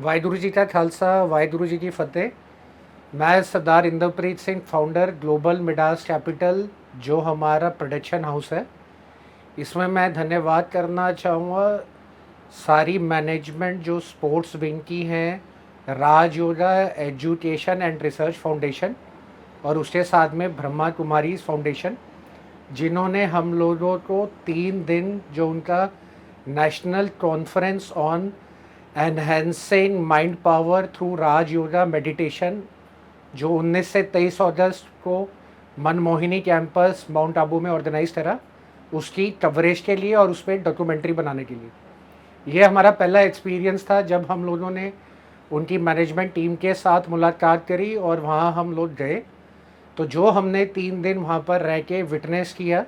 वाहिगुरु जी का खालसा, वाहिगुरु जी की फ़तेह। मैं Sardar Indrapreet Singh, founder global Midas capital, जो हमारा प्रोडक्शन हाउस है, इसमें मैं धन्यवाद करना चाहूँगा सारी मैनेजमेंट जो स्पोर्ट्स विंग की हैं, Raj yoga education and research foundation और उसके साथ में ब्रह्मा कुमारीज फाउंडेशन, जिन्होंने हम लोगों को 3 दिन जो उनका national conference on enhancing mind power through Raj yoga meditation, जो 19 से 23 अगस्त को मनमोहिनी कैंपस माउंट आबू में ऑर्गेनाइज करा, उसकी कवरेज के लिए और उस पर डॉक्यूमेंट्री बनाने के लिए। ये हमारा पहला एक्सपीरियंस था जब हम लोगों ने उनकी मैनेजमेंट टीम के साथ मुलाकात करी और वहाँ हम लोग गए। तो जो हमने 3 दिन वहाँ पर रह के विटनेस किया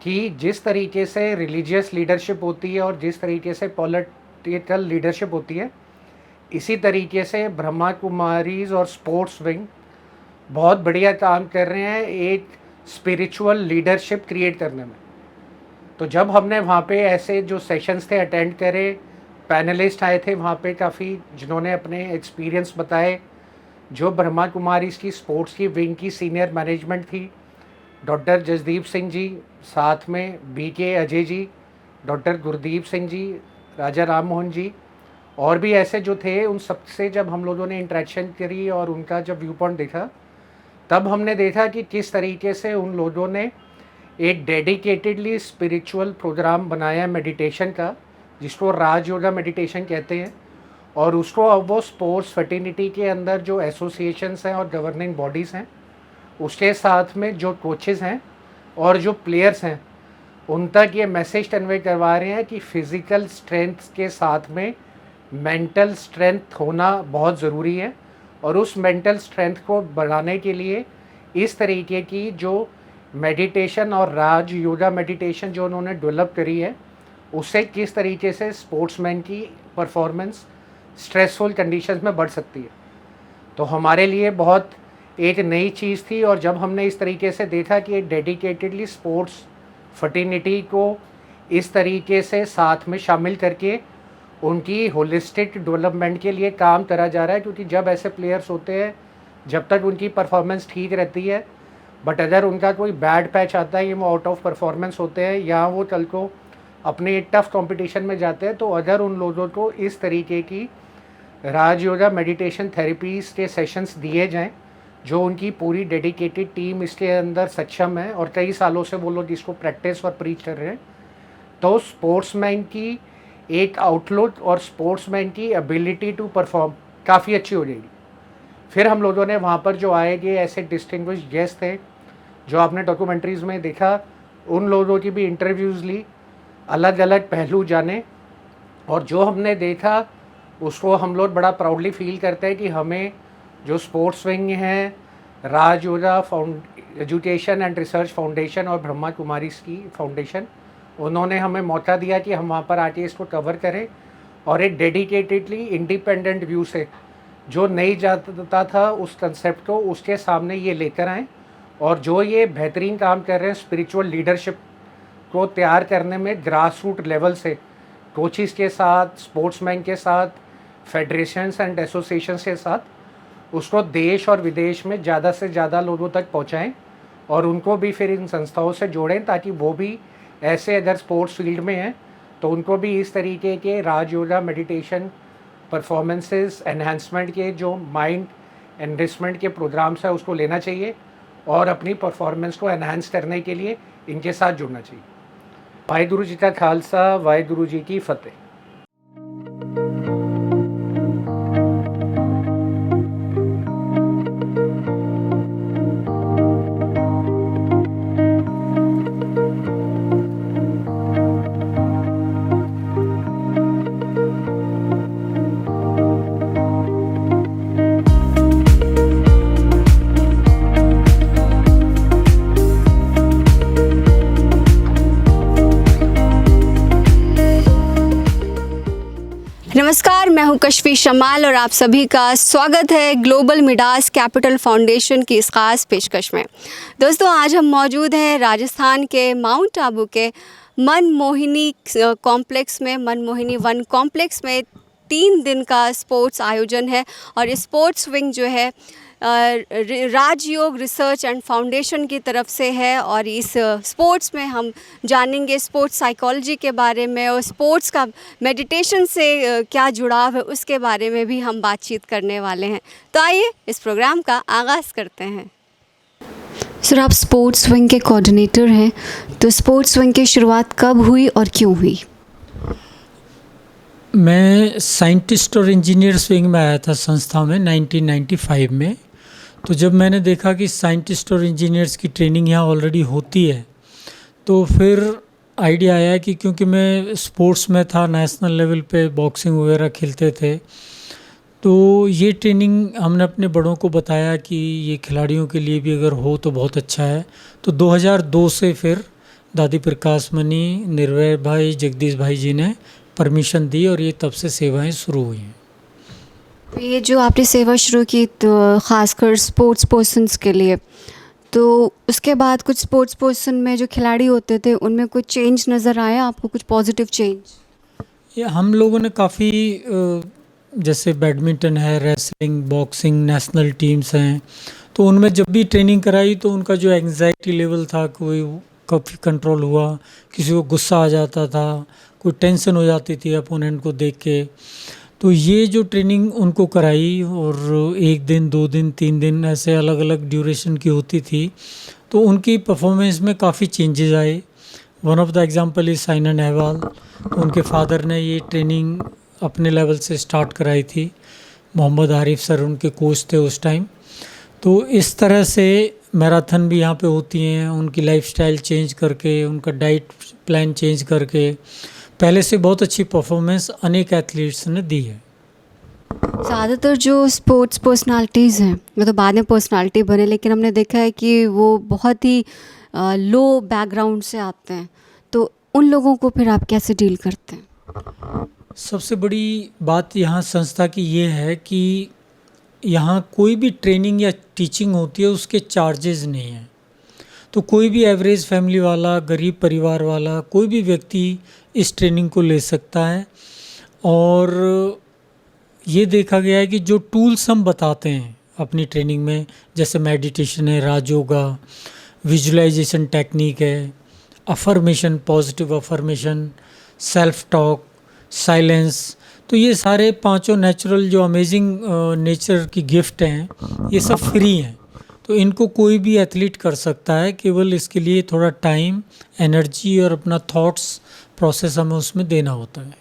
कि जिस तरीके से रिलीजियस लीडरशिप होती है और जिस तरीके से पॉलिटिकल लीडरशिप होती है, इसी तरीके से ब्रह्मा कुमारीज और स्पोर्ट्स विंग बहुत बढ़िया काम कर रहे हैं एक स्पिरिचुअल लीडरशिप क्रिएट करने में। तो जब हमने वहाँ पे ऐसे जो सेशंस थे अटेंड करे, पैनलिस्ट आए थे वहाँ पे काफ़ी, जिन्होंने अपने एक्सपीरियंस बताए। जो ब्रह्मा कुमारीज की स्पोर्ट्स की विंग की सीनियर मैनेजमेंट थी, डॉक्टर जसदीप सिंह जी, साथ में BK अजय जी, डॉक्टर गुरदीप सिंह जी, राजा राम मोहन जी, और भी ऐसे जो थे, उन सब से जब हम लोगों ने इंटरेक्शन करी और उनका जब व्यू पॉइंट देखा, तब हमने देखा कि किस तरीके से उन लोगों ने एक डेडिकेटेडली स्पिरिचुअल प्रोग्राम बनाया मेडिटेशन का, जिसको राज योगा मेडिटेशन कहते हैं। और उसको अब वो स्पोर्ट्स फर्टिनिटी के अंदर जो एसोसिएशंस हैं और गवर्निंग बॉडीज़ हैं, उसके साथ में जो कोचेज़ हैं और जो प्लेयर्स हैं, उन तक ये मैसेज कन्वे करवा रहे हैं कि फ़िज़िकल स्ट्रेंथ के साथ में मेंटल स्ट्रेंथ होना बहुत ज़रूरी है। और उस मेंटल स्ट्रेंथ को बढ़ाने के लिए इस तरीके की जो मेडिटेशन और राज योगा मेडिटेशन जो उन्होंने डेवलप करी है, उससे किस तरीके से स्पोर्ट्समैन की परफॉर्मेंस स्ट्रेसफुल कंडीशंस में बढ़ सकती है। तो हमारे लिए बहुत एक नई चीज़ थी। और जब हमने इस तरीके से देखा कि एक डेडिकेटेडली स्पोर्ट्स फर्टिनिटी को इस तरीके से साथ में शामिल करके उनकी होलिस्टिक डेवलपमेंट के लिए काम करा जा रहा है, क्योंकि जब ऐसे प्लेयर्स होते हैं, जब तक उनकी परफॉर्मेंस ठीक रहती है, बट अगर उनका कोई बैड पैच आता है, ये वो आउट ऑफ परफॉर्मेंस होते हैं या वो कल को अपने एक टफ कंपटीशन में जाते हैं, तो अगर उन लोगों को इस तरीके की राज योगा मेडिटेशन थेरेपीज़ के सेशंस दिए जाएं, जो उनकी पूरी डेडिकेटेड टीम इसके अंदर सक्षम है और कई सालों से वो लोग इसको प्रैक्टिस और प्रीच कर रहे हैं, तो स्पोर्ट्समैन की एक आउटलुक और स्पोर्ट्समैन की एबिलिटी टू परफॉर्म काफ़ी अच्छी हो जाएगी। फिर हम लोगों ने वहाँ पर जो आए गए ऐसे डिस्टिंग्विश गेस्ट थे, जो आपने डॉक्यूमेंट्रीज़ में देखा, उन लोगों की भी इंटरव्यूज़ ली, अलग अलग पहलू जाने। और जो हमने देखा उसको हम लोग बड़ा प्राउडली फील करते हैं कि हमें जो स्पोर्ट्स विंग हैं, Raj yoga education and research foundation और ब्रह्मा कुमारीज की फाउंडेशन, उन्होंने हमें मौका दिया कि हम वहाँ पर आके इसको कवर करें और एक डेडिकेटेडली इंडिपेंडेंट व्यू से जो नहीं जाता था उस कंसेप्ट को उसके सामने ये लेकर आएँ। और जो ये बेहतरीन काम कर रहे हैं स्पिरिचुअल लीडरशिप को तैयार करने में, ग्रास रूट लेवल से कोचिज़ के साथ, स्पोर्ट्समैन के साथ, फेडरेशंस एंड एसोसिएशंस के साथ, उसको देश और विदेश में ज़्यादा से ज़्यादा लोगों तक पहुँचाएँ और उनको भी फिर इन संस्थाओं से जोड़ें, ताकि वो भी ऐसे अगर स्पोर्ट्स फील्ड में हैं तो उनको भी इस तरीके के राज योगा मेडिटेशन परफॉर्मेंसेस एनहांसमेंट के जो माइंड एनरिचमेंट के प्रोग्राम्स हैं उसको लेना चाहिए और अपनी परफॉर्मेंस को एनहांस करने के लिए इनके साथ जुड़ना चाहिए। वाहिगुरु जी का खालसा, वाहिगुरु जी की फ़तेह। नमस्कार, मैं हूं कशफी शमाल और आप सभी का स्वागत है ग्लोबल मिडास कैपिटल फाउंडेशन की इस खास पेशकश में। दोस्तों, आज हम मौजूद हैं राजस्थान के माउंट आबू के मनमोहिनी कॉम्प्लेक्स में, मनमोहिनी वन कॉम्प्लेक्स में 3 दिन का स्पोर्ट्स आयोजन है और ये स्पोर्ट्स विंग जो है राजयोग रिसर्च एंड फाउंडेशन की तरफ से है और इस स्पोर्ट्स में हम जानेंगे स्पोर्ट्स साइकोलॉजी के बारे में और स्पोर्ट्स का मेडिटेशन से क्या जुड़ाव है उसके बारे में भी हम बातचीत करने वाले हैं। तो आइए इस प्रोग्राम का आगाज़ करते हैं। सर, आप स्पोर्ट्स विंग के कोऑर्डिनेटर हैं, तो स्पोर्ट्स विंग की शुरुआत कब हुई और क्यों हुई? मैं साइंटिस्ट और इंजीनियर्स विंग में आया था संस्था में 1995 में। तो जब मैंने देखा कि साइंटिस्ट और इंजीनियर्स की ट्रेनिंग यहाँ ऑलरेडी होती है, तो फिर आइडिया आया कि क्योंकि मैं स्पोर्ट्स में था, नेशनल लेवल पे बॉक्सिंग वगैरह खेलते थे, तो ये ट्रेनिंग हमने अपने बड़ों को बताया कि ये खिलाड़ियों के लिए भी अगर हो तो बहुत अच्छा है। तो 2002 से फिर दादी प्रकाश मनी, निर्भय भाई, जगदीश भाई जी ने परमिशन दी और ये तब से सेवाएं शुरू हुई हैं। ये जो आपने सेवा शुरू की तो ख़ासकर स्पोर्ट्स पर्सन्स के लिए, तो उसके बाद कुछ स्पोर्ट्स पर्सन में जो खिलाड़ी होते थे उनमें कुछ चेंज नज़र आया आपको, कुछ पॉजिटिव चेंज? ये हम लोगों ने काफ़ी जैसे बैडमिंटन है, रेसलिंग, बॉक्सिंग, नेशनल टीम्स हैं, तो उनमें जब भी ट्रेनिंग कराई तो उनका जो एंग्जाइटी लेवल था कोई काफ़ी कंट्रोल हुआ। किसी को गुस्सा आ जाता था, कोई टेंशन हो जाती थी अपोनेंट को देख के। तो ये जो ट्रेनिंग उनको कराई और 1 दिन, 2 दिन, 3 दिन ऐसे अलग अलग ड्यूरेशन की होती थी, तो उनकी परफॉर्मेंस में काफ़ी चेंजेस आए। One of the example is Saina Nehwal. तो उनके फादर ने ये ट्रेनिंग अपने लेवल से स्टार्ट कराई थी। मोहम्मद आरिफ सर उनके कोच थे उस टाइम। तो इस तरह से मैराथन भी यहाँ पे होती हैं, उनकी लाइफस्टाइल चेंज करके, उनका डाइट प्लान चेंज करके पहले से बहुत अच्छी परफॉर्मेंस अनेक एथलीट्स ने दी है। ज़्यादातर जो स्पोर्ट्स पर्सनालिटीज़ हैं, मतलब बाद में पर्सनालिटी बने, लेकिन हमने देखा है कि वो बहुत ही लो बैकग्राउंड से आते हैं, तो उन लोगों को फिर आप कैसे डील करते हैं? सबसे बड़ी बात यहाँ संस्था की ये है कि यहाँ कोई भी ट्रेनिंग या टीचिंग होती है उसके चार्जेस नहीं हैं। तो कोई भी एवरेज फैमिली वाला, गरीब परिवार वाला, कोई भी व्यक्ति इस ट्रेनिंग को ले सकता है। और ये देखा गया है कि जो टूल्स हम बताते हैं अपनी ट्रेनिंग में, जैसे मेडिटेशन है, राजयोगा, विजुअलाइजेशन टेक्निक है, affirmation, positive affirmation, self talk, silence, तो ये सारे पांचों नेचुरल जो अमेजिंग नेचर की गिफ्ट हैं, ये सब फ्री हैं। तो इनको कोई भी एथलीट कर सकता है, केवल इसके लिए थोड़ा टाइम, एनर्जी और अपना थॉट्स प्रोसेस हमें उसमें देना होता है।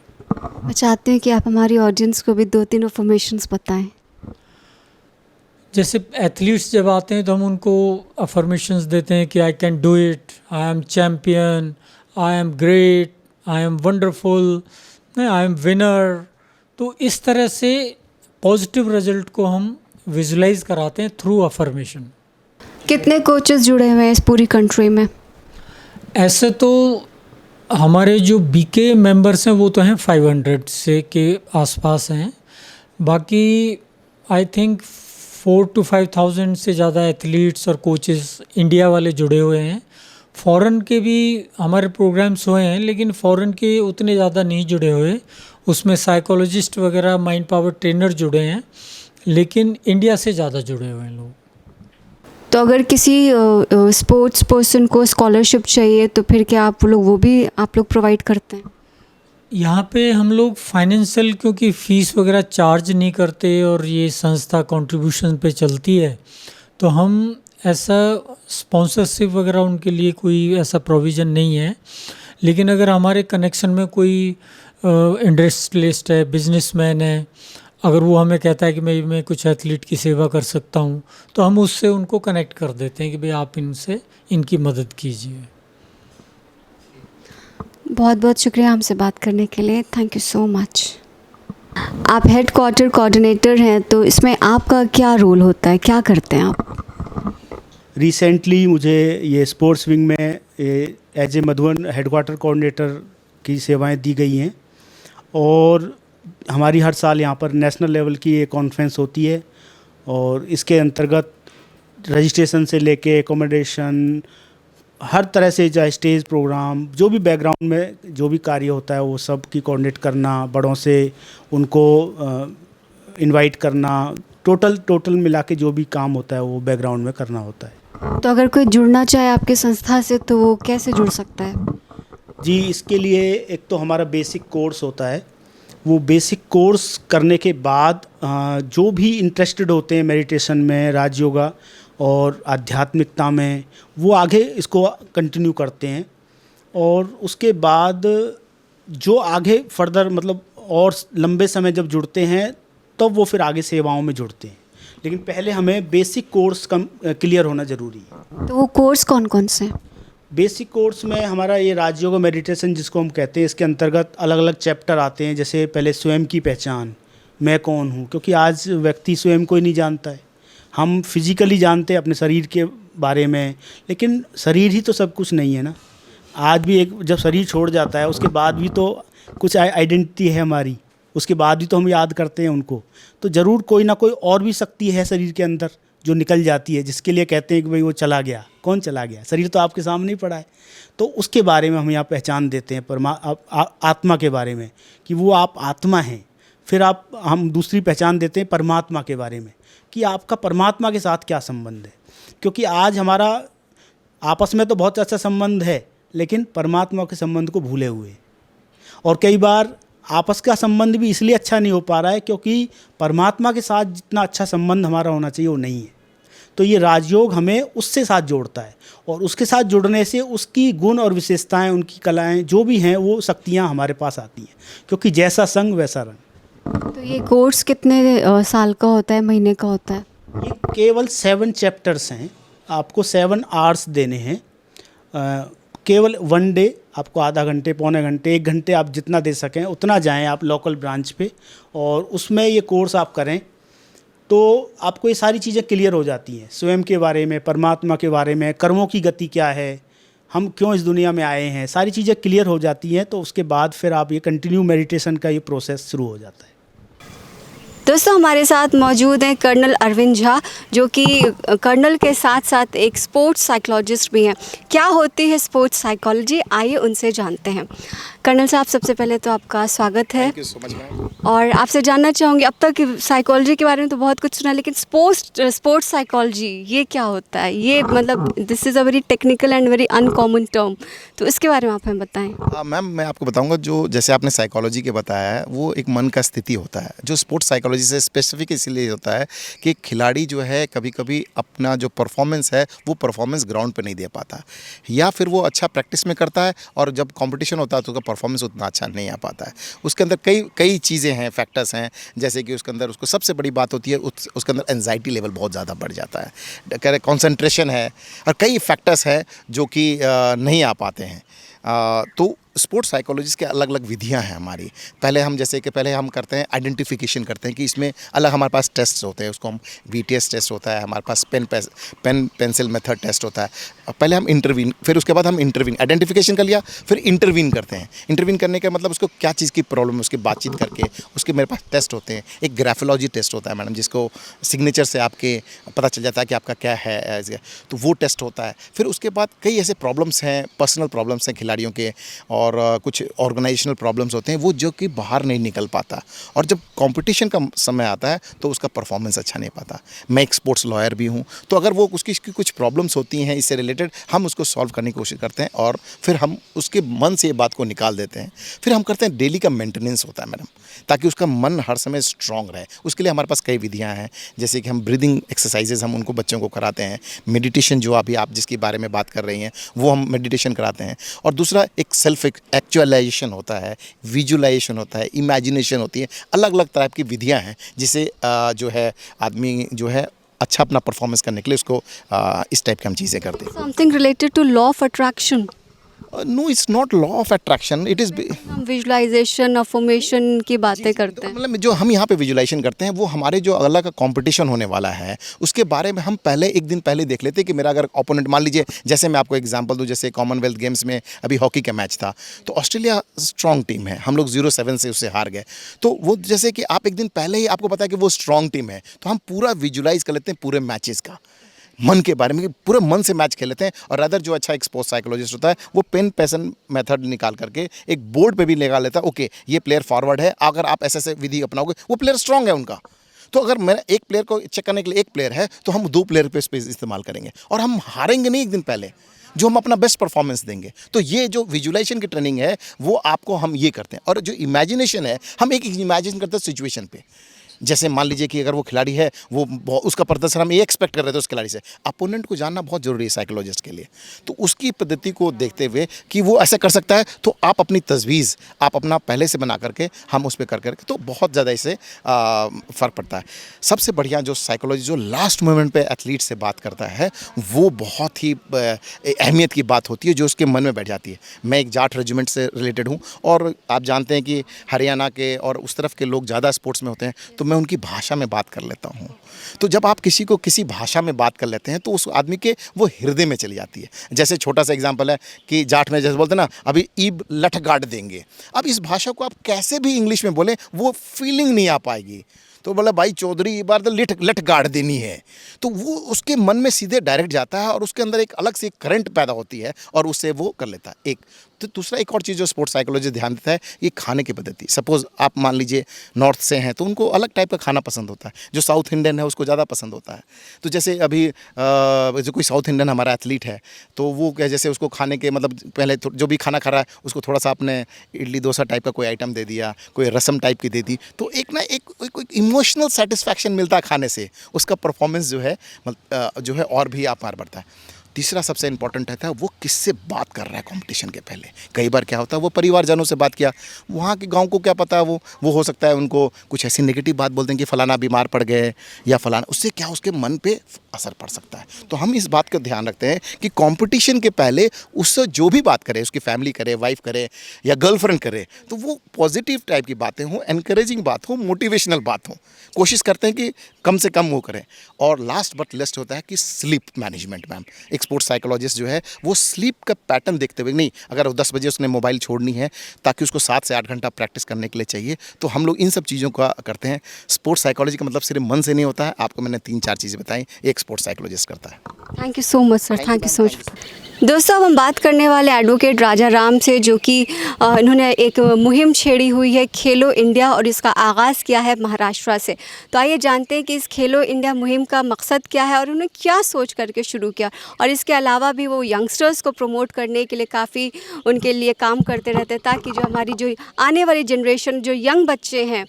मैं चाहती हूँ कि आप हमारी ऑडियंस को भी 2-3 अफर्मेशंस बताएं। जैसे एथलीट्स जब आते हैं तो हम उनको अफर्मेशंस देते हैं कि I can do it, I am champion, I am great, I am wonderful, I am winner. तो इस तरह से पॉजिटिव रिजल्ट को हम विजुलाइज कराते हैं थ्रू अफर्मेशन। कितने कोचेस जुड़े हुए हैं इस पूरी कंट्री में? ऐसे तो हमारे जो बीके मेंबर्स हैं वो तो हैं 500 से के आसपास हैं। बाकी आई थिंक 4 to 5,000 से ज़्यादा एथलीट्स और कोचेस इंडिया वाले जुड़े हुए हैं। फ़ॉरेन के भी हमारे प्रोग्राम्स हुए हैं, लेकिन फ़ॉरेन के उतने ज़्यादा नहीं जुड़े हुए। उसमें साइकोलॉजिस्ट वगैरह, माइंड पावर ट्रेनर जुड़े हैं, लेकिन इंडिया से ज़्यादा जुड़े हुए हैं लोग। तो अगर किसी स्पोर्ट्स पर्सन को स्कॉलरशिप चाहिए तो फिर क्या आप लोग प्रोवाइड करते हैं? यहाँ पे हम लोग फाइनेंशियल, क्योंकि फ़ीस वगैरह चार्ज नहीं करते और ये संस्था कंट्रीब्यूशन पे चलती है, तो हम ऐसा स्पॉन्सरशिप वगैरह उनके लिए कोई ऐसा प्रोविज़न नहीं है। लेकिन अगर हमारे कनेक्शन में कोई इंडस्ट्रियलिस्ट है, बिजनेसमैन है, अगर वो हमें कहता है कि मैं कुछ एथलीट की सेवा कर सकता हूँ, तो हम उससे उनको कनेक्ट कर देते हैं कि भाई आप इनसे इनकी मदद कीजिए। बहुत बहुत शुक्रिया हमसे बात करने के लिए, थैंक यू सो मच। आप हेड क्वार्टर कोऑर्डिनेटर हैं, तो इसमें आपका क्या रोल होता है, क्या करते हैं आप? रिसेंटली मुझे ये स्पोर्ट्स विंग में as a Madhuban head quarter coordinator की सेवाएं दी गई हैं। और हमारी हर साल यहाँ पर नेशनल लेवल की एक कॉन्फ्रेंस होती है और इसके अंतर्गत रजिस्ट्रेशन से लेके एकोमोडेशन, हर तरह से, चाहे स्टेज प्रोग्राम, जो भी बैकग्राउंड में जो भी कार्य होता है वो सब की कोऑर्डिनेट करना, बड़ों से उनको इनवाइट करना, टोटल मिला के जो भी काम होता है वो बैकग्राउंड में करना होता है। तो अगर कोई जुड़ना चाहे आपकी संस्था से तो वो कैसे जुड़ सकता है? जी, इसके लिए एक तो हमारा बेसिक कोर्स होता है। वो बेसिक कोर्स करने के बाद जो भी इंटरेस्टेड होते हैं मेडिटेशन में, राजयोगा और आध्यात्मिकता में, वो आगे इसको कंटिन्यू करते हैं। और उसके बाद जो आगे फर्दर मतलब और लंबे समय जब जुड़ते हैं तब वो फिर आगे सेवाओं में जुड़ते हैं। लेकिन पहले हमें बेसिक कोर्स क्लियर होना ज़रूरी है। तो वो कोर्स कौन कौन से हैं? बेसिक कोर्स में हमारा ये राजयोग मेडिटेशन जिसको हम कहते हैं, इसके अंतर्गत अलग अलग चैप्टर आते हैं। जैसे पहले स्वयं की पहचान, मैं कौन हूँ, क्योंकि आज व्यक्ति स्वयं को ही नहीं जानता है। हम फिजिकली जानते हैं अपने शरीर के बारे में, लेकिन शरीर ही तो सब कुछ नहीं है ना। आज भी एक जब शरीर छोड़ जाता है उसके बाद भी तो कुछ आइडेंटिटी है हमारी, उसके बाद भी तो हम याद करते हैं उनको। तो ज़रूर कोई ना कोई और भी शक्ति है शरीर के अंदर जो निकल जाती है, जिसके लिए कहते हैं कि भाई वो चला गया। कौन चला गया? शरीर तो आपके सामने ही पड़ा है। तो उसके बारे में हम यहाँ पहचान देते हैं आत्मा के बारे में, कि वो आप आत्मा हैं। फिर हम दूसरी पहचान देते हैं परमात्मा के बारे में, कि आपका परमात्मा के साथ क्या संबंध है। क्योंकि आज हमारा आपस में तो बहुत अच्छा संबंध है, लेकिन परमात्मा के संबंध को भूले हुए। और कई बार आपस का संबंध भी इसलिए अच्छा नहीं हो पा रहा है क्योंकि परमात्मा के साथ जितना अच्छा संबंध हमारा होना चाहिए वो नहीं है। तो ये राजयोग हमें उससे साथ जोड़ता है, और उसके साथ जुड़ने से उसकी गुण और विशेषताएं, उनकी कलाएं जो भी हैं, वो शक्तियां हमारे पास आती हैं। क्योंकि जैसा संग वैसा रंग। तो ये कोर्स कितने साल का होता है, महीने का होता है? ये केवल 7 चैप्टर्स हैं। आपको 7 आवर्स देने हैं। केवल 1 डे आपको आधा घंटे, पौने घंटे, 1 घंटे आप जितना दे सकें उतना जाएं आप लोकल ब्रांच पे, और उसमें ये कोर्स आप करें तो आपको ये सारी चीज़ें क्लियर हो जाती हैं। स्वयं के बारे में, परमात्मा के बारे में, कर्मों की गति क्या है, हम क्यों इस दुनिया में आए हैं, सारी चीज़ें क्लियर हो जाती हैं। तो उसके बाद फिर आप ये कंटिन्यू मेडिटेशन का ये प्रोसेस शुरू हो जाता है। दोस्तों, हमारे साथ मौजूद हैं कर्नल अरविंद झा, जो कि कर्नल के साथ साथ एक स्पोर्ट्स साइकोलॉजिस्ट भी हैं। क्या होती है स्पोर्ट्स साइकोलॉजी, आइए उनसे जानते हैं। कर्नल साहब, सबसे पहले तो आपका स्वागत है। Thank you so much ma'am. और आपसे जानना चाहूँगी, अब तक साइकोलॉजी के बारे में तो बहुत कुछ सुना, लेकिन स्पोर्ट्स साइकोलॉजी ये क्या होता है? ये मतलब this is a very technical and very uncommon term, तो इसके बारे में आप हमें बताएं। मैम, मैं आपको बताऊंगा, जो जैसे आपने साइकोलॉजी के बताया है, वो एक मन का स्थिति होता है। जो स्पोर्ट्स साइकोलॉजी से स्पेसिफिक इसलिए होता है कि खिलाड़ी जो है कभी कभी अपना जो परफॉर्मेंस है वो परफॉर्मेंस ग्राउंड पे नहीं दे पाता, या फिर वो अच्छा प्रैक्टिस में करता है और जब कंपटीशन होता है तो उसका परफॉर्मेंस उतना अच्छा नहीं आ पाता है। उसके अंदर कई चीज़ें हैं, फैक्टर्स हैं। जैसे कि उसके अंदर उसको सबसे बड़ी बात होती है, उसके अंदर एंजाइटी लेवल बहुत ज़्यादा बढ़ जाता है, कंसंट्रेशन है, और कई फैक्टर्स हैं जो कि नहीं आ पाते हैं। तो स्पोर्ट्स साइकोलॉजिस्ट के अलग अलग विधियां हैं हमारी। पहले हम करते हैं आइडेंटिफिकेशन करते हैं कि इसमें अलग हमारे पास टेस्ट होते हैं, उसको हम VTS टेस्ट होता है, हमारे पास पेन पेंसिल मेथड टेस्ट होता है। पहले हम इंटरवीन, फिर उसके बाद हम इंटरवीन, आइडेंटिफिकेशन कर लिया, फिर इंटरवीन करते हैं। इंटरवीन करने का मतलब उसको क्या चीज़ की प्रॉब्लम है उसकी बातचीत करके उसके मेरे पास टेस्ट होते हैं। एक ग्राफोलॉजी टेस्ट होता है मैडम, जिसको सिग्नेचर से आपके पता चल जाता है कि आपका क्या है, तो वो टेस्ट होता है। फिर उसके बाद कई ऐसे प्रॉब्लम्स हैं, पर्सनल प्रॉब्लम्स हैं खिलाड़ियों के, और कुछ ऑर्गेनाइजेशनल प्रॉब्लम्स होते हैं वो जो कि बाहर नहीं निकल पाता, और जब कंपटीशन का समय आता है तो उसका परफॉर्मेंस अच्छा नहीं पाता। मैं एक स्पोर्ट्स लॉयर भी हूँ, तो अगर वो उसकी कुछ प्रॉब्लम्स होती हैं इससे रिलेटेड, हम उसको सॉल्व करने की कोशिश करते हैं, और फिर हम उसके मन से ये बात को निकाल देते हैं। फिर हम करते हैं डेली का मेंटेनेंस होता है मैडम, ताकि उसका मन हर समय स्ट्रांग रहे। उसके लिए हमारे पास कई विधियाँ हैं, जैसे कि हम ब्रीदिंग एक्सरसाइजेज हम उनको बच्चों को कराते हैं। मेडिटेशन जो अभी आप जिसके बारे में बात कर रही हैं वो हम मेडिटेशन कराते हैं। और दूसरा एक सेल्फ एक्चुअलाइजेशन होता है, विजुअलाइजेशन होता है, इमेजिनेशन होती है। अलग अलग तरह की विधियां हैं जिसे जो है आदमी जो है अच्छा अपना परफॉर्मेंस करने के लिए उसको इस टाइप की हम चीज़ें करते हैं। Something related to law of attraction? No, it's not law of attraction, it is हम विजुअलाइजेशन, अफर्मेशन की बातें करते हैं। मतलब जो हम यहाँ पे विजुलाइजेशन करते हैं वो हमारे जो अगला का कंपटीशन होने वाला है उसके बारे में हम पहले एक दिन पहले देख लेते हैं कि मेरा अगर ओपोनेंट, मान लीजिए जैसे मैं आपको एग्जांपल दूं, जैसे कॉमनवेल्थ गेम्स में अभी हॉकी का मैच था, तो ऑस्ट्रेलिया स्ट्रॉन्ग टीम है, हम लोग 0-7 से उससे हार गए। तो वो जैसे कि आप एक दिन पहले ही आपको पता है कि वो स्ट्रॉन्ग टीम है, तो हम पूरा विजुलाइज कर लेते हैं पूरे मैचेस का। मन के बारे में, कि पूरे मन से मैच खेल लेते हैं। और अदर जो अच्छा एक स्पोर्ट्स साइकोलॉजिस्ट होता है वो पेन पैसन मेथड निकाल करके एक बोर्ड पे भी लगा लेता है, ओके ये प्लेयर फॉरवर्ड है, अगर आप ऐसे विधि अपनाओगे वो प्लेयर स्ट्रांग है उनका। तो अगर मैं एक प्लेयर को चेक करने के लिए एक प्लेयर है तो हम 2 प्लेयर पे स्पेस इस्तेमाल करेंगे और हम हारेंगे नहीं एक दिन पहले, जो हम अपना बेस्ट परफॉर्मेंस देंगे। तो ये जो विजुअलाइजेशन की ट्रेनिंग है वो आपको हम ये करते हैं। और जो इमेजिनेशन है, हम एक इमेजिन करते हैं सिचुएशन पे। जैसे मान लीजिए कि अगर वो खिलाड़ी है, वो उसका प्रदर्शन हम ये एक्सपेक्ट कर रहे थे उस खिलाड़ी से। अपोनेंट को जानना बहुत ज़रूरी है साइकोलॉजिस्ट के लिए। तो उसकी पद्धति को देखते हुए कि वो ऐसा कर सकता है, तो आप अपनी तजवीज़ आप अपना पहले से बना करके हम उस पर कर करके, तो बहुत ज़्यादा इससे फ़र्क पड़ता है। सबसे बढ़िया जो साइकोलॉजी जो लास्ट मोमेंट पे एथलीट से बात करता है, वो बहुत ही अहमियत की बात होती है जो उसके मन में बैठ जाती है। मैं एक जाट रेजिमेंट से रिलेटेड हूँ और आप जानते हैं कि हरियाणा के और उस तरफ के लोग ज़्यादा स्पोर्ट्स में होते हैं, तो मैं उनकी भाषा में बात कर लेता हूँ। तो जब आप किसी को किसी भाषा में बात कर लेते हैं तो उस आदमी के वो हृदय में चली जाती है। जैसे छोटा सा एग्जांपल है कि जाट में जैसे बोलते हैं ना, अभी ईब लठ गाड़ देंगे। अब इस भाषा को आप कैसे भी इंग्लिश में बोलें वो फीलिंग नहीं आ पाएगी। तो बोला भाई चौधरी एक बार तो लठ गाड़ देनी है, तो वो उसके मन में सीधे डायरेक्ट जाता है और उसके अंदर एक अलग सी करंट पैदा होती है और उससे वो कर लेता है। एक तो दूसरा एक और चीज़ जो स्पोर्ट्स साइकोलॉजी ध्यान देता है, ये खाने की पद्धति। सपोज़ आप मान लीजिए नॉर्थ से हैं तो उनको अलग टाइप का खाना पसंद होता है, जो साउथ इंडियन है उसको ज़्यादा पसंद होता है। तो जैसे अभी जो कोई साउथ इंडियन हमारा एथलीट है तो वो क्या, जैसे उसको खाने के मतलब पहले जो भी खाना खा रहा है उसको थोड़ा सा आपने इडली डोसा टाइप का कोई आइटम दे दिया, कोई रसम टाइप की दे दी, तो एक ना एक इमोशनल सेटिस्फैक्शन मिलता है खाने से, उसका परफॉर्मेंस जो है और भी आप बढ़ता है। तीसरा सबसे इंपॉर्टेंट रहता है वो किससे बात कर रहा है कंपटीशन के पहले। कई बार क्या होता है वो परिवारजनों से बात किया, वहाँ के गांव को क्या पता है, वो हो सकता है उनको कुछ ऐसी नेगेटिव बात बोलते हैं कि फ़लाना बीमार पड़ गए या फ़लाना, उससे क्या उसके मन पे असर पड़ सकता है। तो हम इस बात का ध्यान रखते हैं कि कंपटीशन के पहले उससे जो भी बात करे, उसकी फैमिली करे, वाइफ करे या गर्लफ्रेंड करे, तो वो पॉजिटिव टाइप की बातें हों, एनकरेजिंग बात हो, मोटिवेशनल बात हो। कोशिश करते हैं कि कम से कम वो करें। और लास्ट बट लेस्ट होता है कि स्लीप मैनेजमेंट। मैम एक स्पोर्ट्स साइकोलॉजिस्ट जो है वो स्लीप का पैटर्न देखते हुए, नहीं अगर 10 बजे उसने मोबाइल छोड़नी है ताकि उसको 7 से 8 घंटा प्रैक्टिस करने के लिए चाहिए, तो हम लोग इन सब चीज़ों का करते हैं। स्पोर्ट्स साइकोलॉजी का मतलब सिर्फ मन से नहीं होता है, आपको मैंने 3-4 चीज़ें बताई, एक स्पोर्ट्स साइकोलॉजिस्ट करता है। Thank you so much sir, thank you so much. दोस्तों अब हम बात करने वाले एडवोकेट राजा राम से, जो कि इन्होंने एक मुहिम छेड़ी हुई है खेलो इंडिया और इसका आगाज़ किया है महाराष्ट्र से। तो आइए जानते हैं कि इस खेलो इंडिया मुहिम का मकसद क्या है और उन्होंने क्या सोच करके शुरू किया, और इसके अलावा भी वो यंगस्टर्स को प्रमोट करने के लिए काफ़ी उनके लिए काम करते रहते हैं, ताकि जो हमारी जो आने वाली जनरेशन, जो यंग बच्चे हैं,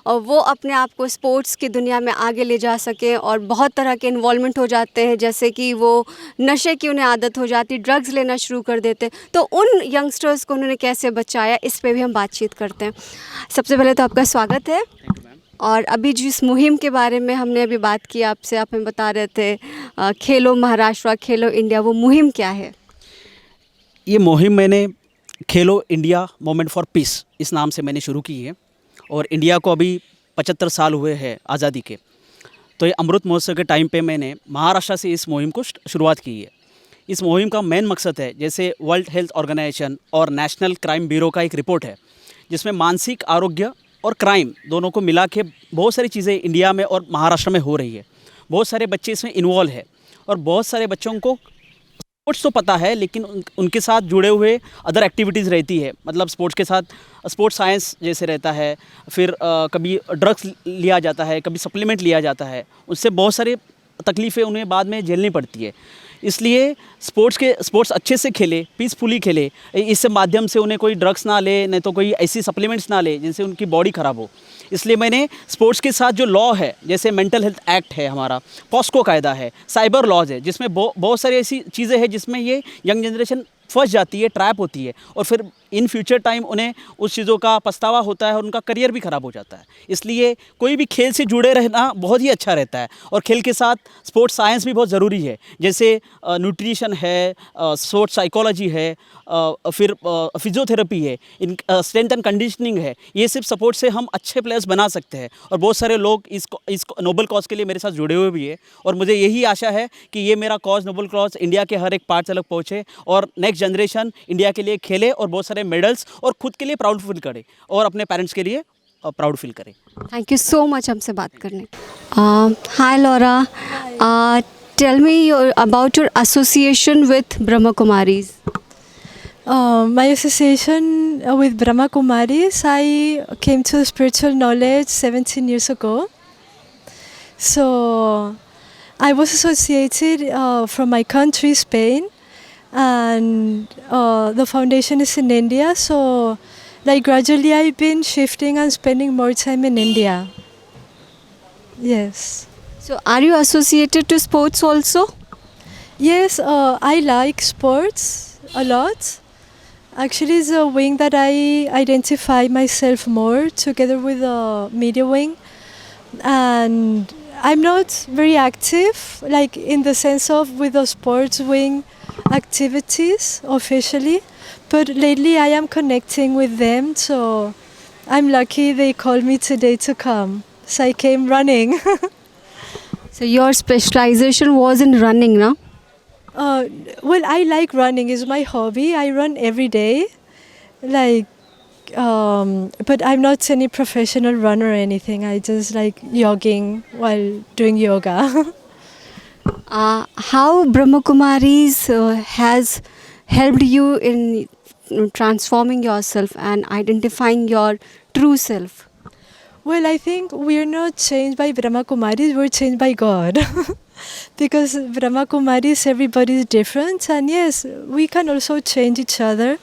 और वो अपने आप को स्पोर्ट्स की दुनिया में आगे ले जा सकें। और बहुत तरह के इन्वॉल्वमेंट हो जाते हैं, जैसे कि वो नशे की उन्हें आदत हो जाती, ड्रग्स लेना शुरू कर देते हैं। तो उन यंगस्टर्स को उन्होंने कैसे बचाया, इस पे भी हम बातचीत करते हैं। सबसे पहले तो आपका स्वागत है। और अभी जिस मुहिम के बारे में हमने अभी बात की आपसे, आप हमें बता रहे थे खेलो महाराष्ट्र, खेलो इंडिया, वो मुहिम क्या है? ये मुहिम मैंने खेलो इंडिया मोमेंट फॉर पीस इस नाम से मैंने शुरू की है। और इंडिया को अभी 75 साल हुए हैं आज़ादी के, तो ये अमृत महोत्सव के टाइम पे मैंने महाराष्ट्र से इस मुहिम को शुरुआत की है। इस मुहिम का मेन मकसद है, जैसे वर्ल्ड हेल्थ ऑर्गेनाइजेशन और नेशनल क्राइम ब्यूरो का एक रिपोर्ट है जिसमें मानसिक आरोग्य और क्राइम दोनों को मिला के बहुत सारी चीज़ें इंडिया में और महाराष्ट्र में हो रही है। बहुत सारे बच्चे इसमें इन्वॉल्व है और बहुत सारे बच्चों को स्पोर्ट्स तो पता है, लेकिन उनके साथ जुड़े हुए अदर एक्टिविटीज़ रहती है। मतलब स्पोर्ट्स के साथ स्पोर्ट्स साइंस जैसे रहता है, फिर कभी ड्रग्स लिया जाता है, कभी सप्लीमेंट लिया जाता है, उससे बहुत सारे तकलीफ़ें उन्हें बाद में झेलनी पड़ती है। इसलिए स्पोर्ट्स अच्छे से खेले, पीसफुली खेले, इस माध्यम से उन्हें कोई ड्रग्स ना ले, नहीं तो कोई ऐसी सप्लीमेंट्स ना ले जिनसे उनकी बॉडी ख़राब हो। इसलिए मैंने स्पोर्ट्स के साथ जो लॉ है, जैसे मेंटल हेल्थ एक्ट है हमारा, पॉस्को कायदा है, साइबर लॉज है, जिसमें बहुत सारी ऐसी चीज़ें हैं जिसमें ये यंग जनरेशन फंस जाती है, ट्रैप होती है, और फिर इन फ्यूचर टाइम उन्हें उस चीज़ों का पछतावा होता है और उनका करियर भी ख़राब हो जाता है। इसलिए कोई भी खेल से जुड़े रहना बहुत ही अच्छा रहता है। और खेल के साथ स्पोर्ट्स साइंस भी बहुत ज़रूरी है, जैसे न्यूट्रिशन है, स्पोर्ट्स साइकोलॉजी है, फिर फिजियोथेरेपी है, इन स्ट्रेंथ एंड कंडीशनिंग है। ये सिर्फ सपोर्ट से हम अच्छे प्लेयर्स बना सकते हैं। और बहुत सारे लोग इस नोबल कॉज के लिए मेरे साथ जुड़े हुए भी है, और मुझे यही आशा है कि ये मेरा कॉज, नोबल कॉज, इंडिया के हर एक पार्ट तक पहुँचे और नेक्स्ट जनरेशन इंडिया के लिए खेले और बहुत सारे मेडल्स और खुद के लिए प्राउड फील करे और अपने पेरेंट्स के लिए प्राउड फील करे। थैंक यू सो मच हमसे बात करने। हाय Laura, tell me about your association with Brahma Kumaris. My association with Brahma Kumaris, I came to spiritual knowledge 17 years ago. So I was associated from my country, Spain, and the foundation is in India. So like gradually I've been shifting and spending more time in India. Yes. So are you associated to sports also? Yes, I like sports a lot. Actually, it's a wing that I identify myself more together with the media wing. And I'm not very active, like in the sense of with the sports wing activities officially. But lately I am connecting with them, so I'm lucky they called me today to come. So I came running. So your specialization was in running, no? Well, I like running. It's my hobby. I run every day. Like, but I'm not any professional runner or anything. I just like jogging while doing yoga. How Brahma Kumaris has helped you in transforming yourself and identifying your true self? Well, I think we're not changed by Brahma Kumaris, we're changed by God. Because Brahma Kumaris, everybody is different, and yes, we can also change each other.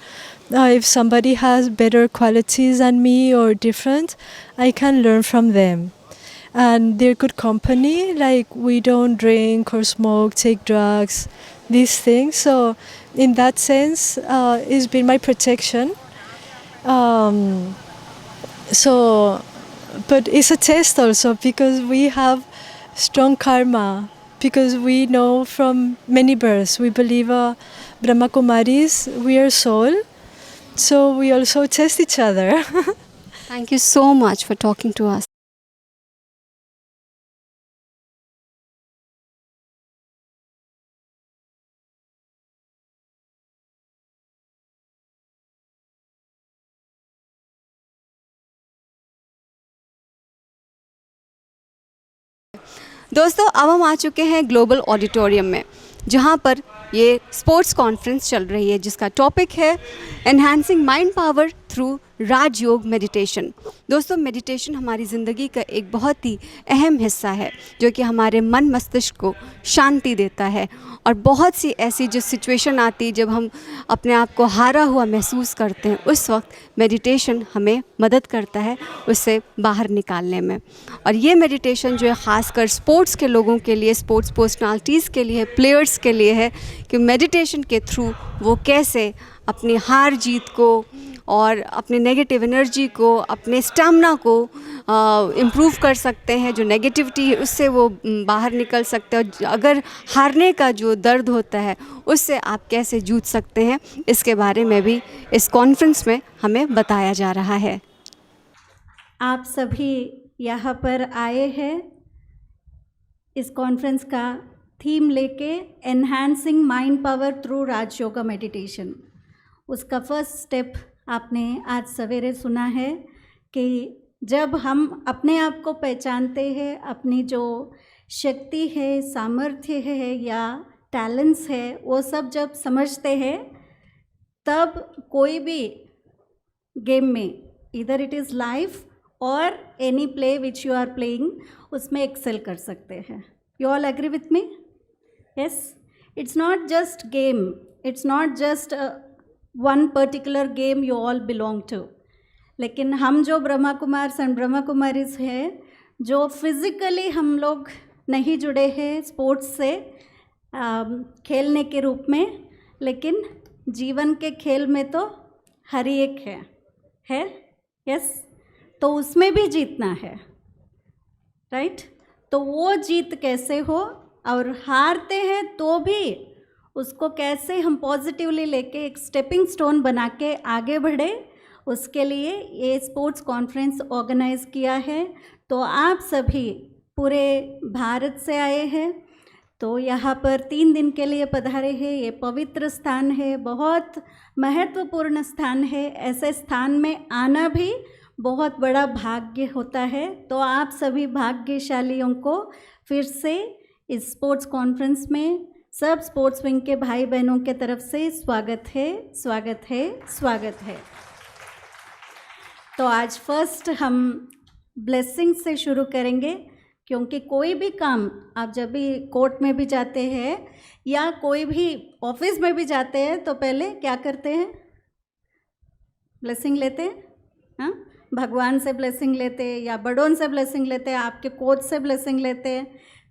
If somebody has better qualities than me or different, I can learn from them. And they're good company, like we don't drink or smoke, take drugs, these things. So in that sense, it's been my protection. But it's a test also because we have strong karma, because we know from many births. We believe Brahma Kumaris, we are soul, so we also test each other. Thank you so much for talking to us. दोस्तों अब हम आ चुके हैं global auditorium में, जहां पर ये sports conference चल रही है, जिसका टॉपिक है एनहांसिंग माइंड पावर थ्रू राजयोग मेडिटेशन। दोस्तों, मेडिटेशन हमारी ज़िंदगी का एक बहुत ही अहम हिस्सा है, जो कि हमारे मन मस्तिष्क को शांति देता है। और बहुत सी ऐसी जो सिचुएशन आती है जब हम अपने आप को हारा हुआ महसूस करते हैं, उस वक्त मेडिटेशन हमें मदद करता है उससे बाहर निकालने में। और ये मेडिटेशन जो है ख़ासकर स्पोर्ट्स के लोगों के लिए, स्पोर्ट्स पर्सनालिटीज़ के लिए, प्लेयर्स के लिए है कि मेडिटेशन के थ्रू वो कैसे अपनी हार जीत को और अपने नेगेटिव एनर्जी को, अपने स्टैमिना को इम्प्रूव कर सकते हैं। जो नेगेटिविटी है उससे वो बाहर निकल सकते हैं। और अगर हारने का जो दर्द होता है उससे आप कैसे जूझ सकते हैं, इसके बारे में भी इस कॉन्फ्रेंस में हमें बताया जा रहा है। आप सभी यहाँ पर आए हैं इस कॉन्फ्रेंस का थीम लेके, एनहांसिंग माइंड पावर थ्रू राज योगा मेडिटेशन। उसका फर्स्ट स्टेप आपने आज सवेरे सुना है कि जब हम अपने आप को पहचानते हैं, अपनी जो शक्ति है, सामर्थ्य है या टैलेंट्स है, वो सब जब समझते हैं, तब कोई भी गेम में, इधर इट इज़ लाइफ और any play which you are playing, उसमें एक्सेल कर सकते हैं। You all agree with me? Yes, it's not just game, it's not just one particular game you all belong to. लेकिन हम जो ब्रह्मा कुमार्स एंड ब्रह्मा कुमारीज हैं, जो फिज़िकली हम लोग नहीं जुड़े हैं स्पोर्ट्स से खेलने के रूप में, लेकिन जीवन के खेल में तो हर एक है यस, तो उसमें भी जीतना है, राइट? तो वो जीत कैसे हो, और हारते हैं तो भी उसको कैसे हम पॉजिटिवली लेके एक स्टेपिंग स्टोन बना के आगे बढ़े, उसके लिए ये स्पोर्ट्स कॉन्फ्रेंस ऑर्गेनाइज़ किया है। तो आप सभी पूरे भारत से आए हैं, तो यहाँ पर 3 दिन के लिए पधारे हैं। ये पवित्र स्थान है, बहुत महत्वपूर्ण स्थान है। ऐसे स्थान में आना भी बहुत बड़ा भाग्य होता है। तो आप सभी भाग्यशालियों को फिर से इस स्पोर्ट्स कॉन्फ्रेंस में सब स्पोर्ट्स विंग के भाई बहनों के तरफ से स्वागत है, स्वागत है, स्वागत है। तो आज फर्स्ट हम ब्लेसिंग से शुरू करेंगे, क्योंकि कोई भी काम आप जब भी कोर्ट में भी जाते हैं या कोई भी ऑफिस में भी जाते हैं तो पहले क्या करते हैं? ब्लेसिंग लेते हैं। हाँ, भगवान से ब्लेसिंग लेते हैं या बड़ों से ब्लेसिंग लेते हैं, आपके कोच से ब्लेसिंग लेते हैं।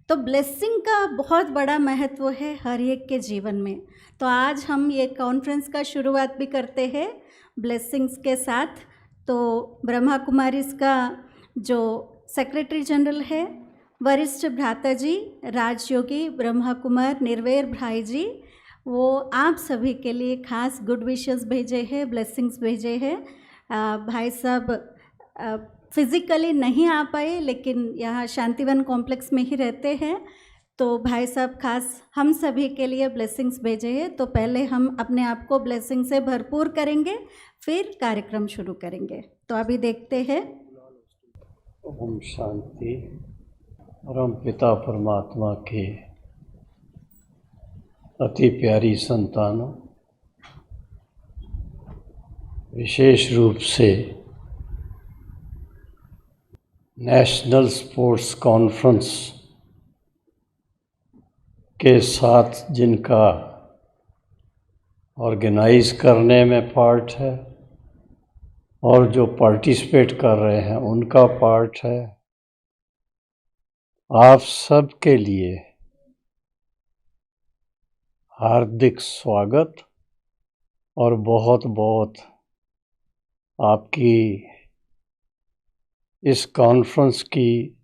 तो ब्लेसिंग का बहुत बड़ा महत्व है हर एक के जीवन में। तो आज हम ये कॉन्फ्रेंस का शुरुआत भी करते हैं ब्लेसिंग्स के साथ। तो ब्रह्मा कुमारीज का जो सेक्रेटरी जनरल है वरिष्ठ भ्राता जी राजयोगी ब्रह्मा कुमार निर्वैर भाई जी, वो आप सभी के लिए खास गुड विशेस भेजे हैं, ब्लेसिंग्स भेजे हैं। भाई साहब फिज़िकली नहीं आ पाए, लेकिन यहाँ शांतिवन कॉम्प्लेक्स में ही रहते हैं, तो भाई साहब खास हम सभी के लिए ब्लेसिंग्स भेजे हैं। तो पहले हम अपने आप को ब्लेसिंग से भरपूर करेंगे, फिर कार्यक्रम शुरू करेंगे। तो अभी देखते हैं। ओम शांति। परम पिता परमात्मा के अति प्यारी संतानों, विशेष रूप से नेशनल स्पोर्ट्स कॉन्फ्रेंस के साथ जिनका ऑर्गेनाइज करने में पार्ट है और जो पार्टिसिपेट कर रहे हैं उनका पार्ट है, आप सब के लिए हार्दिक स्वागत और बहुत बहुत आपकी इस कॉन्फ्रेंस की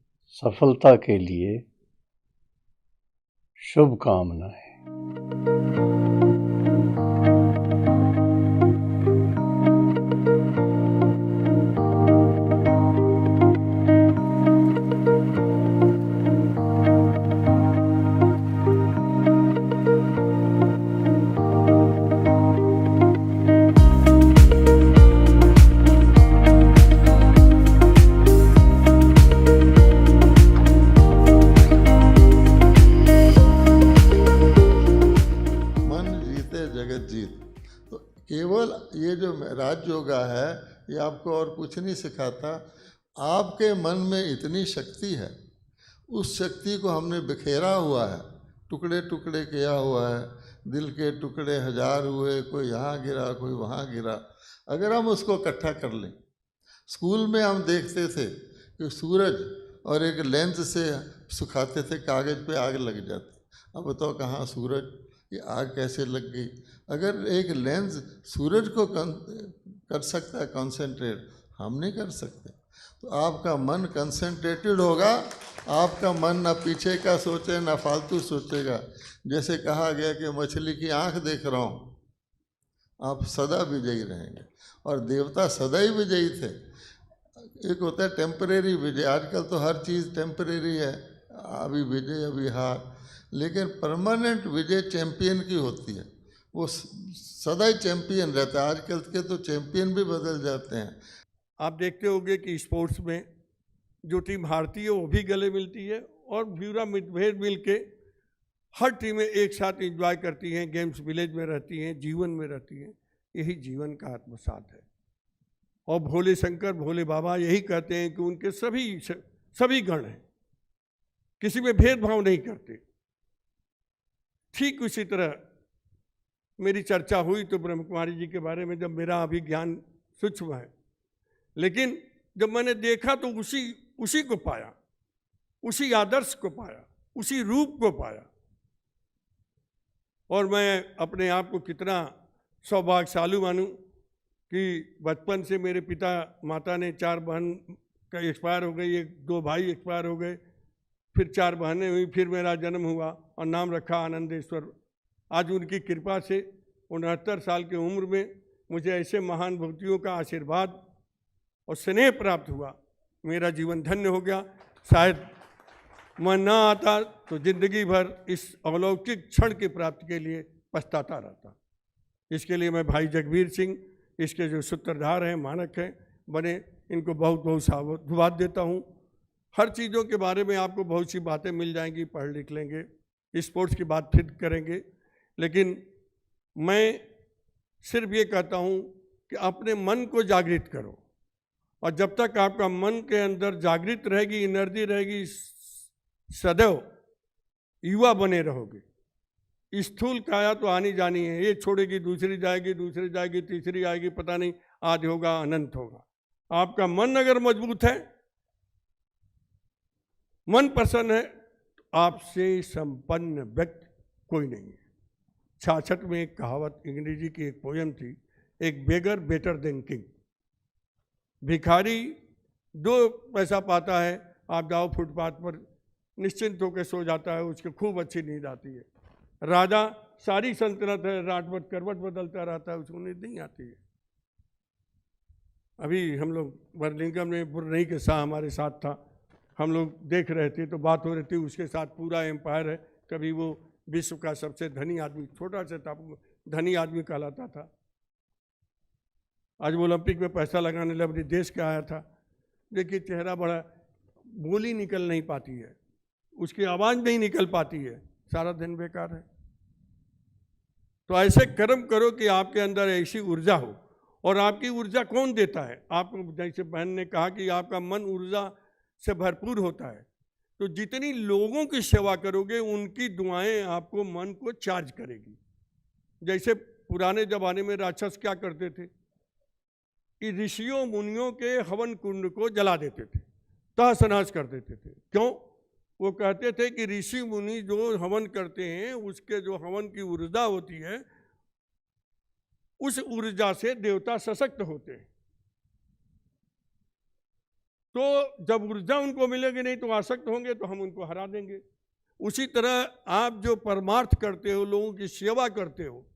सफलता के लिए शुभकामनाएं। केवल ये जो राजयोगा है ये आपको और कुछ नहीं सिखाता, आपके मन में इतनी शक्ति है, उस शक्ति को हमने बिखेरा हुआ है, टुकड़े टुकड़े किया हुआ है, दिल के टुकड़े हजार हुए, कोई यहाँ गिरा कोई वहाँ गिरा। अगर हम उसको इकट्ठा कर लें, स्कूल में हम देखते थे कि सूरज और एक लेंस से सुखाते थे, कागज़ पे आग लग जाती। अब बताओ कहाँ सूरज, ये आग कैसे लग गई? अगर एक लेंस सूरज को कर सकता है कंसंट्रेट, हम नहीं कर सकते। तो आपका मन कंसंट्रेटेड होगा, आपका मन ना पीछे का सोचे ना फालतू सोचेगा। जैसे कहा गया कि मछली की आंख देख रहा हूँ, आप सदा विजयी रहेंगे। और देवता सदा ही विजयी थे। एक होता है टेम्परेरी विजय, आजकल तो हर चीज़ टेम्परेरी है, अभी विजय अभी हार, लेकिन परमानेंट विजय चैंपियन की होती है, वो सदा ही चैंपियन रहता है। आजकल के तो चैंपियन भी बदल जाते हैं। आप देखते होंगे कि स्पोर्ट्स में जो टीम हारती है वो भी गले मिलती है और पूरा भेद मिल के हर टीमें एक साथ एंजॉय करती हैं, गेम्स विलेज में रहती हैं, जीवन में रहती हैं। यही जीवन का आत्मसात है। और भोले शंकर भोले बाबा यही कहते हैं कि उनके सभी गण हैं, किसी में भेदभाव नहीं करते। ठीक उसी तरह मेरी चर्चा हुई तो ब्रह्म कुमारी जी के बारे में, जब मेरा अभी ज्ञान सूक्ष्म है, लेकिन जब मैंने देखा तो उसी को पाया, उसी आदर्श को पाया, उसी रूप को पाया। और मैं अपने आप को कितना सौभाग्यशाली मानूं कि बचपन से मेरे पिता माता ने 4 बहन का एक्सपायर हो गई, 2 भाई एक्सपायर हो गए, फिर 4 बहनें हुई, फिर मेरा जन्म हुआ और नाम रखा आनंदेश्वर। आज उनकी कृपा से 69 साल की उम्र में मुझे ऐसे महान भक्तियों का आशीर्वाद और स्नेह प्राप्त हुआ, मेरा जीवन धन्य हो गया। शायद मैं ना आता तो जिंदगी भर इस अलौकिक क्षण की प्राप्ति के लिए पछताता रहता। इसके लिए मैं भाई जगबीर सिंह, इसके जो सूत्रधार हैं, मानक हैं बने, इनको बहुत बहुत साधुवाद देता हूँ। हर चीज़ों के बारे में आपको बहुत सी बातें मिल जाएंगी, पढ़ लिख लेंगे, स्पोर्ट्स की बात फिर करेंगे। लेकिन मैं सिर्फ ये कहता हूँ कि अपने मन को जागृत करो, और जब तक आपका मन के अंदर जागृत रहेगी, एनर्जी रहेगी, सदैव युवा बने रहोगे। स्थूल काया तो आनी जानी है, ये छोड़ेगी दूसरी जाएगी, दूसरी जाएगी, तीसरी आएगी, पता नहीं आज होगा अनंत होगा। आपका मन अगर मजबूत है, मन प्रसन्न है, तो आपसे संपन्न व्यक्ति कोई नहीं है। 66 में एक कहावत, अंग्रेजी की एक पोयम थी, एक बेगर बेटर देन किंग। भिखारी 2 पैसा पाता है, आप जाओ फुटपाथ पर निश्चिंत होकर सो जाता है, उसको खूब अच्छी नींद आती है। राजा सारी सल्तनत है, रात भर करवट बदलता रहता है, उसको नींद नहीं आती है। अभी हम लोग बर्लिंगम में बुरनई के शाह हमारे साथ था, हम लोग देख रहे थे तो बात हो रही थी, उसके साथ पूरा एम्पायर है। कभी वो विश्व का सबसे धनी आदमी, छोटा सा टापू धनी आदमी कहलाता था। आज वो ओलंपिक में पैसा लगाने लगा, अपने देश का आया था। देखिए चेहरा बड़ा, बोली निकल नहीं पाती है, उसकी आवाज़ नहीं निकल पाती है, सारा दिन बेकार है। तो ऐसे कर्म करो कि आपके अंदर ऐसी ऊर्जा हो। और आपकी ऊर्जा कौन देता है? आपको, जैसे बहन ने कहा कि आपका मन ऊर्जा से भरपूर होता है, तो जितनी लोगों की सेवा करोगे उनकी दुआएं आपको मन को चार्ज करेगी। जैसे पुराने ज़माने में राक्षस क्या करते थे कि ऋषियों मुनियों के हवन कुंड को जला देते थे, तहस नहस कर देते थे। क्यों? वो कहते थे कि ऋषि मुनि जो हवन करते हैं, उसके जो हवन की ऊर्जा होती है, उस ऊर्जा से देवता सशक्त होते हैं। तो जब ऊर्जा उनको मिलेगी नहीं तो आसक्त होंगे, तो हम उनको हरा देंगे। उसी तरह आप जो परमार्थ करते हो, लोगों की सेवा करते हो,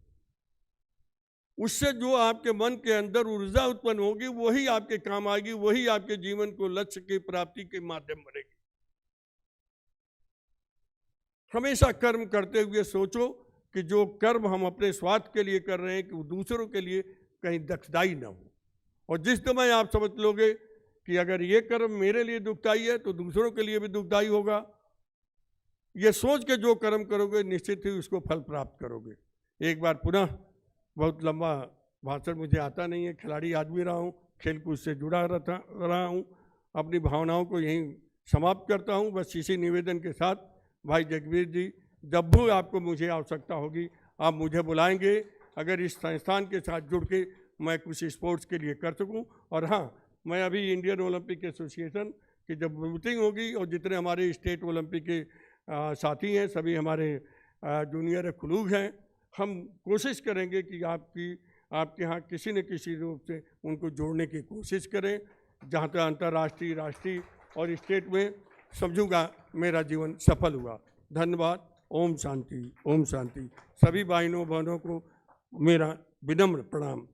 उससे जो आपके मन के अंदर ऊर्जा उत्पन्न होगी, वही आपके काम आएगी, वही आपके जीवन को लक्ष्य की प्राप्ति के माध्यम बनेगी। हमेशा कर्म करते हुए सोचो कि जो कर्म हम अपने स्वार्थ के लिए कर रहे हैं, कि वो दूसरों के लिए कहीं दुखदाई ना हो। और जिस समय आप समझ लोगे कि अगर ये कर्म मेरे लिए दुखदाई है तो दूसरों के लिए भी दुखदाई होगा, ये सोच के जो कर्म करोगे निश्चित ही उसको फल प्राप्त करोगे। एक बार पुनः, बहुत लंबा भाषण मुझे आता नहीं है, खिलाड़ी आदमी रहा हूँ, खेलकूद से जुड़ा रहा हूँ, अपनी भावनाओं को यहीं समाप्त करता हूँ। बस इसी निवेदन के साथ, भाई जगवीर जी, जब भी आपको मुझे आवश्यकता होगी आप मुझे बुलाएंगे, अगर इस संस्थान के साथ जुड़ के मैं कुछ स्पोर्ट्स के लिए कर सकूं। और हाँ, मैं अभी इंडियन ओलंपिक एसोसिएशन की जब मीटिंग होगी और जितने हमारे स्टेट ओलंपिक के साथी हैं, सभी हमारे जूनियर खिलूग हैं, हम कोशिश करेंगे कि आपके यहाँ किसी न किसी रूप से उनको जोड़ने की कोशिश करें। जहाँ तक अंतर्राष्ट्रीय, राष्ट्रीय और स्टेट में समझूंगा मेरा जीवन सफल हुआ। धन्यवाद। ओम शांति, ओम शांति। सभी भाइयों बहनों को मेरा विनम्र प्रणाम।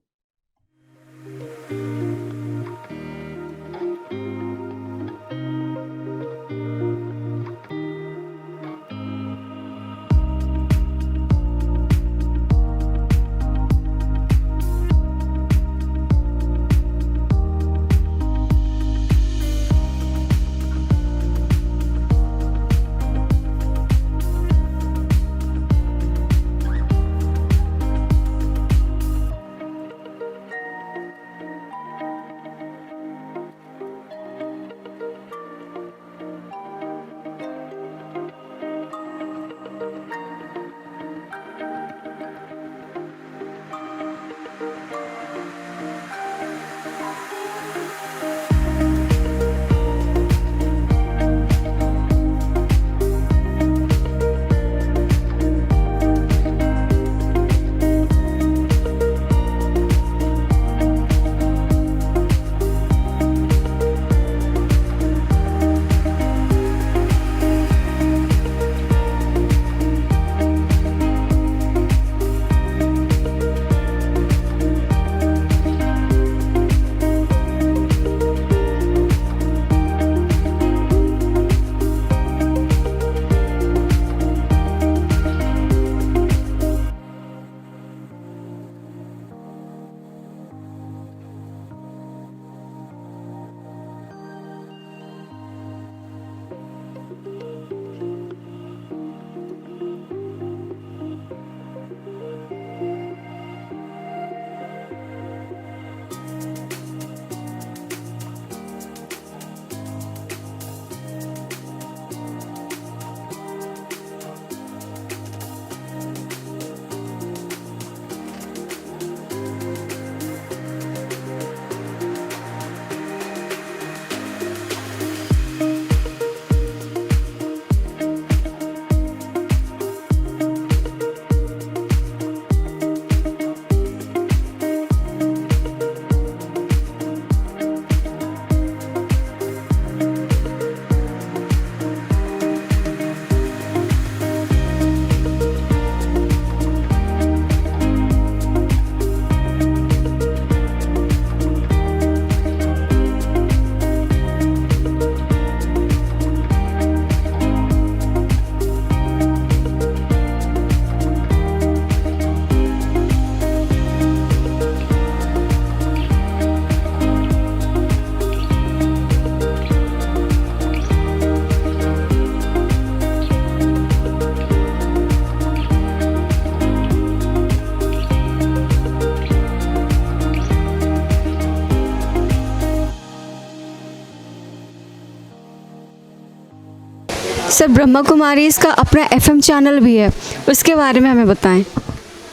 सर ब्रह्मा कुमारी इसका अपना एफएम चैनल भी है, उसके बारे में हमें बताएं।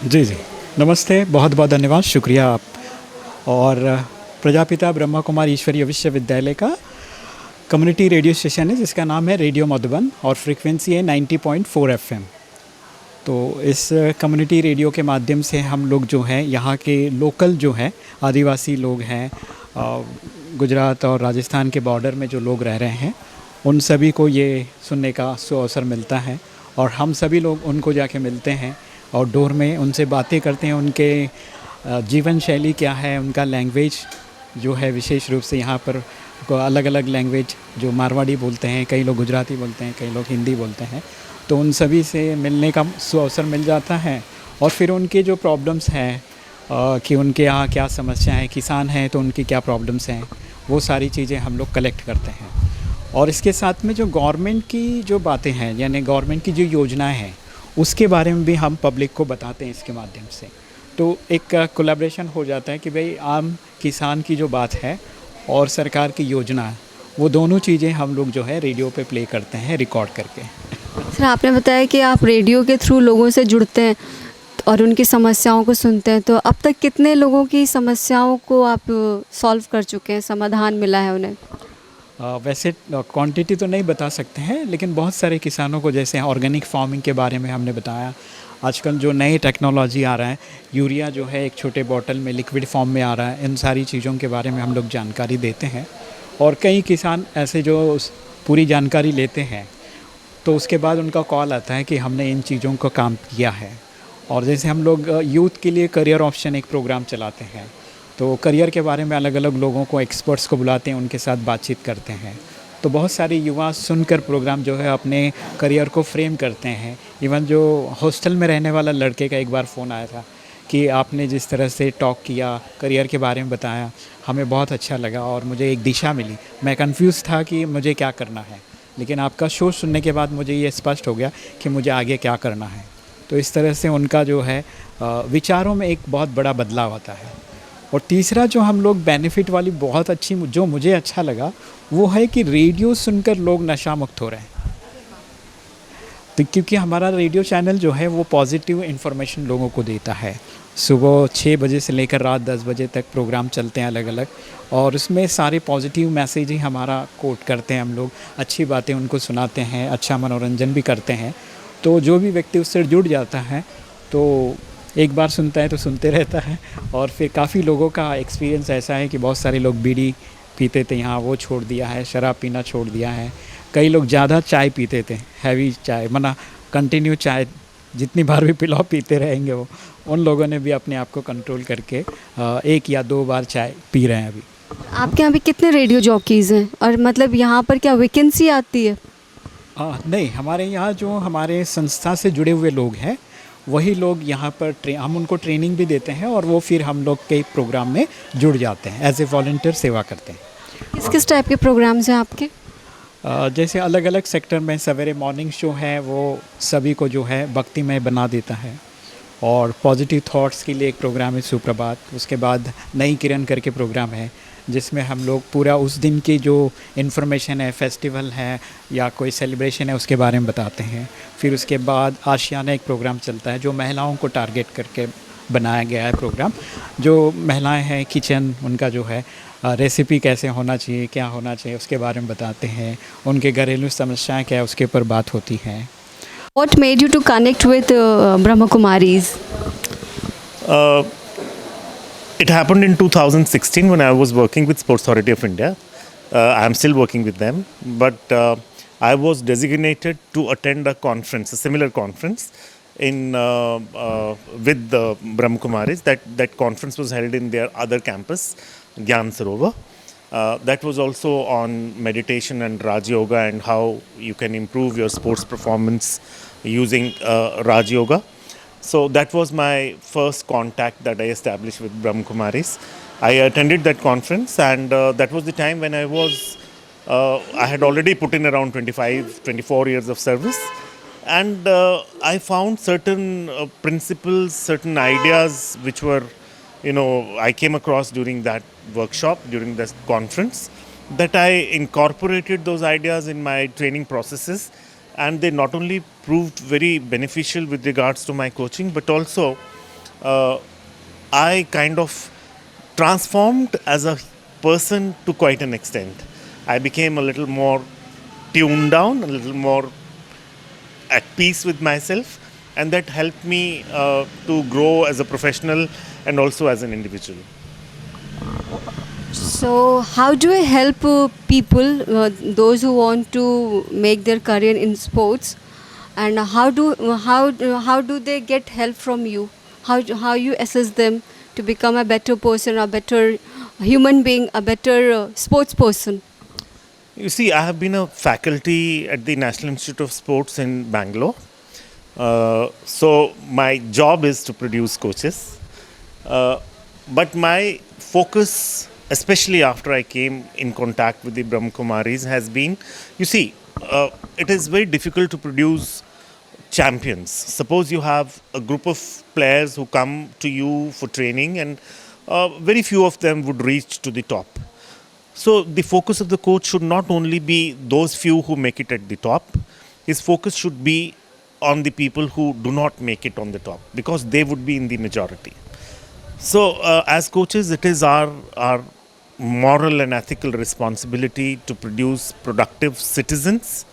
जी जी, नमस्ते, बहुत बहुत धन्यवाद, शुक्रिया आप। और प्रजापिता ब्रह्मा कुमारी ईश्वरीय विश्वविद्यालय का कम्युनिटी रेडियो स्टेशन है जिसका नाम है रेडियो मधुबन और फ्रीक्वेंसी है 90.4 FM। तो इस कम्युनिटी रेडियो के माध्यम से हम लोग जो हैं यहाँ के लोकल जो हैं आदिवासी लोग हैं, गुजरात और राजस्थान के बॉर्डर में जो लोग रह रहे हैं, उन सभी को ये सुनने का अवसर मिलता है और हम सभी लोग उनको जाके मिलते हैं और डोर में उनसे बातें करते हैं। उनके जीवन शैली क्या है, उनका लैंग्वेज जो है, विशेष रूप से यहाँ पर अलग अलग लैंग्वेज जो मारवाड़ी बोलते हैं, कई लोग गुजराती बोलते हैं, कई लोग हिंदी बोलते हैं, तो उन सभी से मिलने का अवसर मिल जाता है। और फिर उनके जो प्रॉब्लम्स हैं कि उनके यहाँ क्या समस्या है, किसान हैं तो उनकी क्या प्रॉब्लम्स हैं, वो सारी चीज़ें हम लोग कलेक्ट करते हैं। और इसके साथ में जो गवर्नमेंट की जो बातें हैं, यानी गवर्नमेंट की जो योजनाएं हैं, उसके बारे में भी हम पब्लिक को बताते हैं इसके माध्यम से। तो एक कोलैबोरेशन हो जाता है कि भाई आम किसान की जो बात है और सरकार की योजना, वो दोनों चीज़ें हम लोग जो है रेडियो पे प्ले करते हैं रिकॉर्ड करके। सर आपने बताया कि आप रेडियो के थ्रू लोगों से जुड़ते हैं और उनकी समस्याओं को सुनते हैं, तो अब तक कितने लोगों की समस्याओं को आप सॉल्व कर चुके हैं, समाधान मिला है उन्हें? वैसे क्वांटिटी तो नहीं बता सकते हैं, लेकिन बहुत सारे किसानों को, जैसे ऑर्गेनिक फार्मिंग के बारे में हमने बताया, आजकल जो नई टेक्नोलॉजी आ रहा है, यूरिया जो है एक छोटे बॉटल में लिक्विड फॉर्म में आ रहा है, इन सारी चीज़ों के बारे में हम लोग जानकारी देते हैं। और कई किसान ऐसे जो पूरी जानकारी लेते हैं तो उसके बाद उनका कॉल आता है कि हमने इन चीज़ों का काम किया है। और जैसे हम लोग यूथ के लिए करियर ऑप्शन एक प्रोग्राम चलाते हैं, तो करियर के बारे में अलग अलग लोगों को, एक्सपर्ट्स को बुलाते हैं, उनके साथ बातचीत करते हैं। तो बहुत सारे युवा सुनकर प्रोग्राम जो है अपने करियर को फ्रेम करते हैं। इवन जो हॉस्टल में रहने वाला लड़के का एक बार फ़ोन आया था कि आपने जिस तरह से टॉक किया, करियर के बारे में बताया, हमें बहुत अच्छा लगा और मुझे एक दिशा मिली। मैं कंफ्यूज था कि मुझे क्या करना है, लेकिन आपका शो सुनने के बाद मुझे ये स्पष्ट हो गया कि मुझे आगे क्या करना है। तो इस तरह से उनका जो है विचारों में एक बहुत बड़ा बदलाव आता है। और तीसरा जो हम लोग बेनिफिट वाली बहुत अच्छी जो मुझे अच्छा लगा वो है कि रेडियो सुनकर लोग नशा मुक्त हो रहे हैं। तो क्योंकि हमारा रेडियो चैनल जो है वो पॉजिटिव इन्फॉर्मेशन लोगों को देता है। सुबह 6 बजे से लेकर रात 10 बजे तक प्रोग्राम चलते हैं अलग अलग, और उसमें सारे पॉजिटिव मैसेज ही हमारा कोट करते हैं हम लोग, अच्छी बातें उनको सुनाते हैं, अच्छा मनोरंजन भी करते हैं। तो जो भी व्यक्ति उससे जुड़ जाता है तो एक बार सुनता है तो सुनते रहता है। और फिर काफ़ी लोगों का एक्सपीरियंस ऐसा है कि बहुत सारे लोग बीड़ी पीते थे, यहाँ वो छोड़ दिया है, शराब पीना छोड़ दिया है। कई लोग ज़्यादा चाय पीते थे, हैवी चाय, मना कंटिन्यू चाय जितनी बार भी पिलाओ पीते रहेंगे वो, उन लोगों ने भी अपने आप को कंट्रोल करके 1 या 2 बार चाय पी रहे हैं अभी। आपके यहाँ पे कितने रेडियो जॉकीज़ हैं, और मतलब यहाँ पर क्या वैकेंसी आती है? नहीं, हमारे यहाँ जो हमारे संस्था से जुड़े हुए लोग हैं वही लोग यहाँ पर हम उनको ट्रेनिंग भी देते हैं और वो फिर हम लोग के प्रोग्राम में जुड़ जाते हैं, एज ए वॉलंटियर सेवा करते हैं। किस किस टाइप के प्रोग्राम्स हैं आपके? जैसे अलग अलग सेक्टर में सवेरे मॉर्निंग शो है, वो सभी को जो है भक्तिमय बना देता है। और पॉजिटिव थॉट्स के लिए एक प्रोग्राम है सुप्रभात। उसके बाद नई किरण करके प्रोग्राम है जिसमें हम लोग पूरा उस दिन की जो इन्फॉर्मेशन है, फेस्टिवल है या कोई सेलिब्रेशन है, उसके बारे में बताते हैं। फिर उसके बाद आशियाना एक प्रोग्राम चलता है जो महिलाओं को टारगेट करके बनाया गया है प्रोग्राम। जो महिलाएं हैं किचन, उनका जो है रेसिपी कैसे होना चाहिए, क्या होना चाहिए, उसके बारे में बताते हैं। उनके घरेलू समस्याएं क्या है उसके ऊपर बात होती हैं। What made you to connect with Brahma Kumaris? It happened in 2016 when I was working with Sports Authority of India. I am still working with them, but I was designated to attend a conference, a similar conference, with the Brahma Kumaris. That conference was held in their other campus, Gyan Sarovar. That was also on meditation and Raj Yoga and how you can improve your sports performance using Raj Yoga. So that was my first contact that I established with Brahma Kumaris. I attended that conference, and that was the time when I had already put in around 24 years of service, and I found certain principles, certain ideas which were, I came across during that workshop, during this conference, that I incorporated those ideas in my training processes, and they not only proved very beneficial with regards to my coaching, but also I kind of transformed as a person to quite an extent. I became a little more tuned down, a little more at peace with myself, and that helped me to grow as a professional and also as an individual. So, how do I help people, those who want to make their career in sports, and how do they get help from you? How you assist them to become a better person, a better human being, a better sports person? You see, I have been a faculty at the National Institute of Sports in Bangalore. So my job is to produce coaches. But my focus, especially after I came in contact with the Brahma Kumaris, has been, you see, it is very difficult to produce champions. Suppose you have a group of players who come to you for training, and very few of them would reach to the top. So the focus of the coach should not only be those few who make it at the top. His focus should be on the people who do not make it on the top, because they would be in the majority. So as coaches, it is our moral and ethical responsibility to produce productive citizens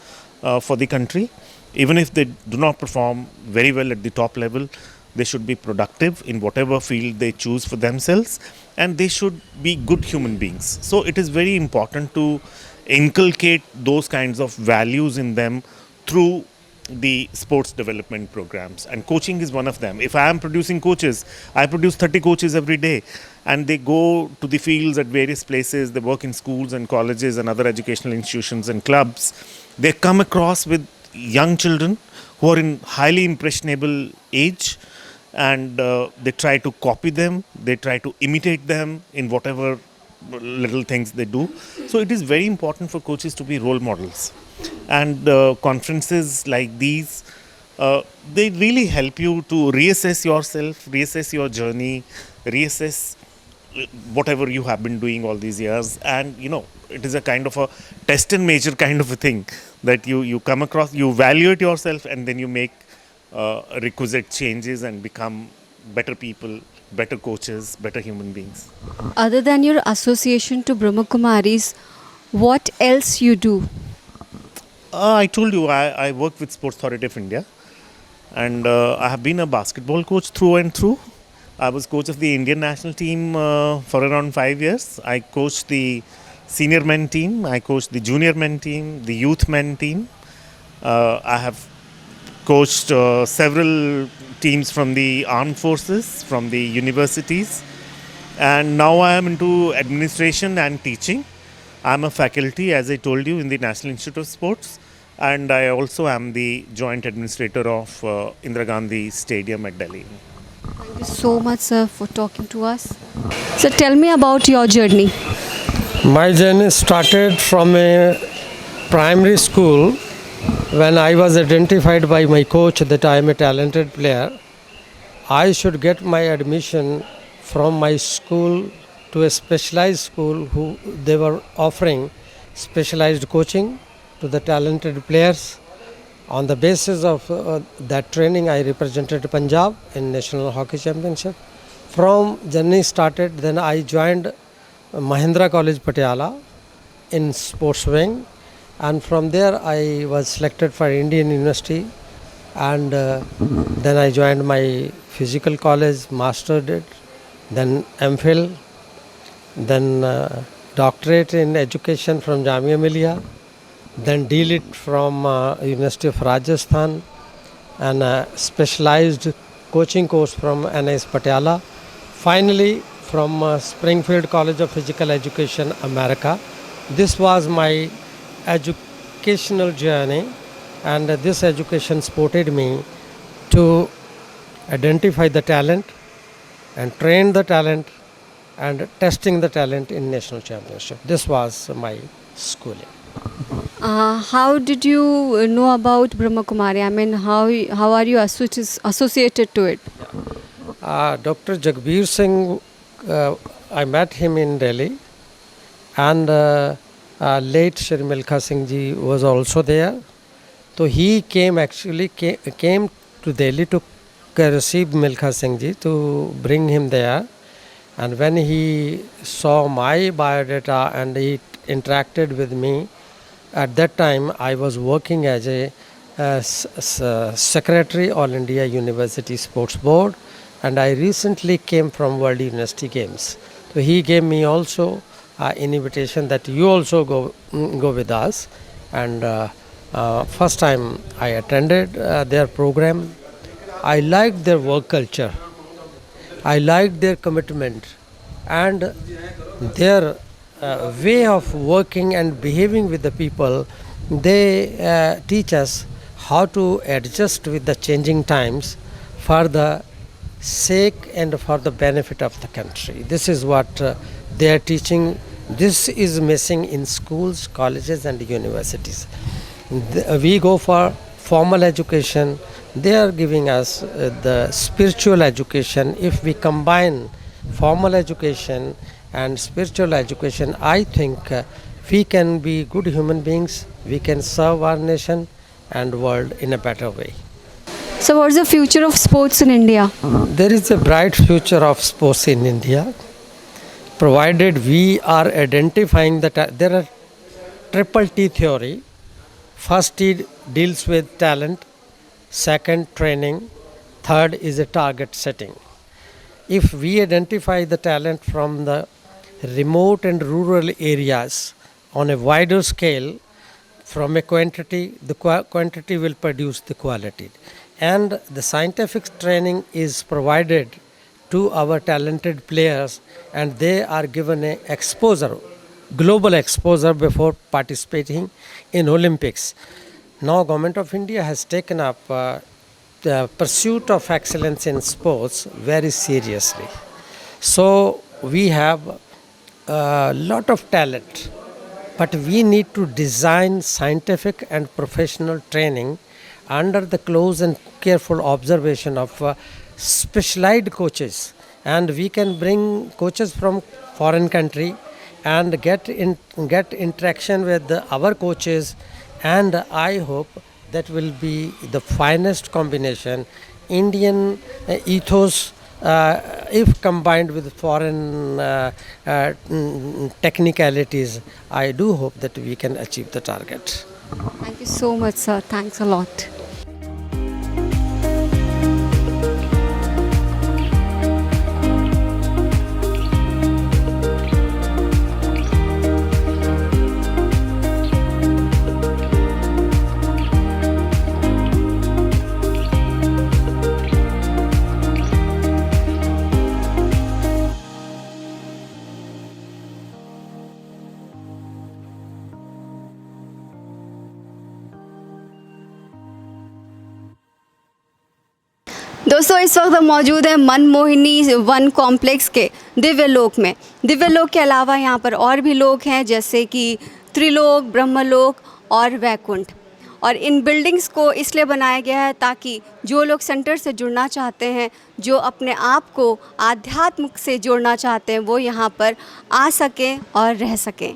for the country. Even if they do not perform very well at the top level, they should be productive in whatever field they choose for themselves, and they should be good human beings. So it is very important to inculcate those kinds of values in them through the sports development programs, and coaching is one of them. If I am producing coaches, I produce 30 coaches every day, and they go to the fields at various places. They work in schools and colleges and other educational institutions and clubs. They come across with young children who are in highly impressionable age, and they try to copy them, they try to imitate them in whatever little things they do. So it is very important for coaches to be role models. And conferences like these, they really help you to reassess yourself, reassess your journey, reassess whatever you have been doing all these years. And it is a kind of a test and measure kind of a thing, that you come across, you evaluate yourself, and then you make requisite changes and become better people, better coaches, better human beings. Other than your association to Brahma Kumaris, what else you do? I told you, I work with Sports Authority of India, and I have been a basketball coach through and through. I was coach of the Indian national team for around 5 years. I coached the senior men team, I coached the junior men team, the youth men team. I have coached several teams from the armed forces, from the universities, and now I am into administration and teaching. I am a faculty, as I told you, in the National Institute of Sports, and I also am the joint administrator of Indira Gandhi Stadium at Delhi. Thank you so much, sir, for talking to us. So tell me about your journey. My journey started from a primary school when I was identified by my coach that I am a talented player. I should get my admission from my school to a specialized school who they were offering specialized coaching to the talented players. On the basis of that training, I represented Punjab in National Hockey Championship. From journey started, then I joined Mahindra College Patiala in sports wing, and from there I was selected for Indian University, and then I joined my physical college, mastered it, then MPhil, then doctorate in education from Jamia Millia, then D.Lit from University of Rajasthan, and a specialized coaching course from NIS Patiala. Finally, from Springfield College of Physical Education, America. This was my educational journey, and this education supported me to identify the talent and train the talent and testing the talent in national championship. This was my schooling. How did you know about Brahma Kumari? I mean, how are you associated to it? Dr. Jagbir Singh, I met him in Delhi, and late Shri Milkha Singh ji was also there, So he came to Delhi to receive Milkha Singh ji to bring him there. And when he saw my biodata and he interacted with me, at that time I was working as a secretary All India University Sports Board, and I recently came from World University Games. So he gave me also an invitation that you also go with us. And first time I attended their program. I liked their work culture. I liked their commitment and their way of working and behaving with the people. They teach us how to adjust with the changing times for the sake and for the benefit of the country. This is what they are teaching. This is missing in schools, colleges and universities. We go for formal education. They are giving us the spiritual education. If we combine formal education and spiritual education, I think we can be good human beings. We can serve our nation and world in a better way. So what's the future of sports in India? There is a bright future of sports in India, provided we are identifying that there are triple T theory. First T deals with talent, second training, third is a target setting. If we identify the talent from the remote and rural areas on a wider scale, from a quantity, the quantity will produce the quality. And the scientific training is provided to our talented players, and they are given a exposure, global exposure before participating in Olympics. Now Government of India has taken up the pursuit of excellence in sports very seriously. So we have a lot of talent, but we need to design scientific and professional training under the close and careful observation of specialized coaches. And we can bring coaches from foreign country and get interaction with our coaches, and I hope that will be the finest combination. Indian ethos, if combined with foreign technicalities, I do hope that we can achieve the target. Thank you so much, sir. Thanks a lot. दोस्तों इस वक्त हम मौजूद हैं Manmohini one complex के दिव्य लोक में। दिव्य लोक के अलावा यहाँ पर और भी लोक हैं, जैसे कि त्रिलोक, ब्रह्मलोक और वैकुंठ। और इन बिल्डिंग्स को इसलिए बनाया गया है ताकि जो लोग सेंटर से जुड़ना चाहते हैं, जो अपने आप को आध्यात्म से जोड़ना चाहते हैं, वो यहाँ पर आ सकें और रह सकें।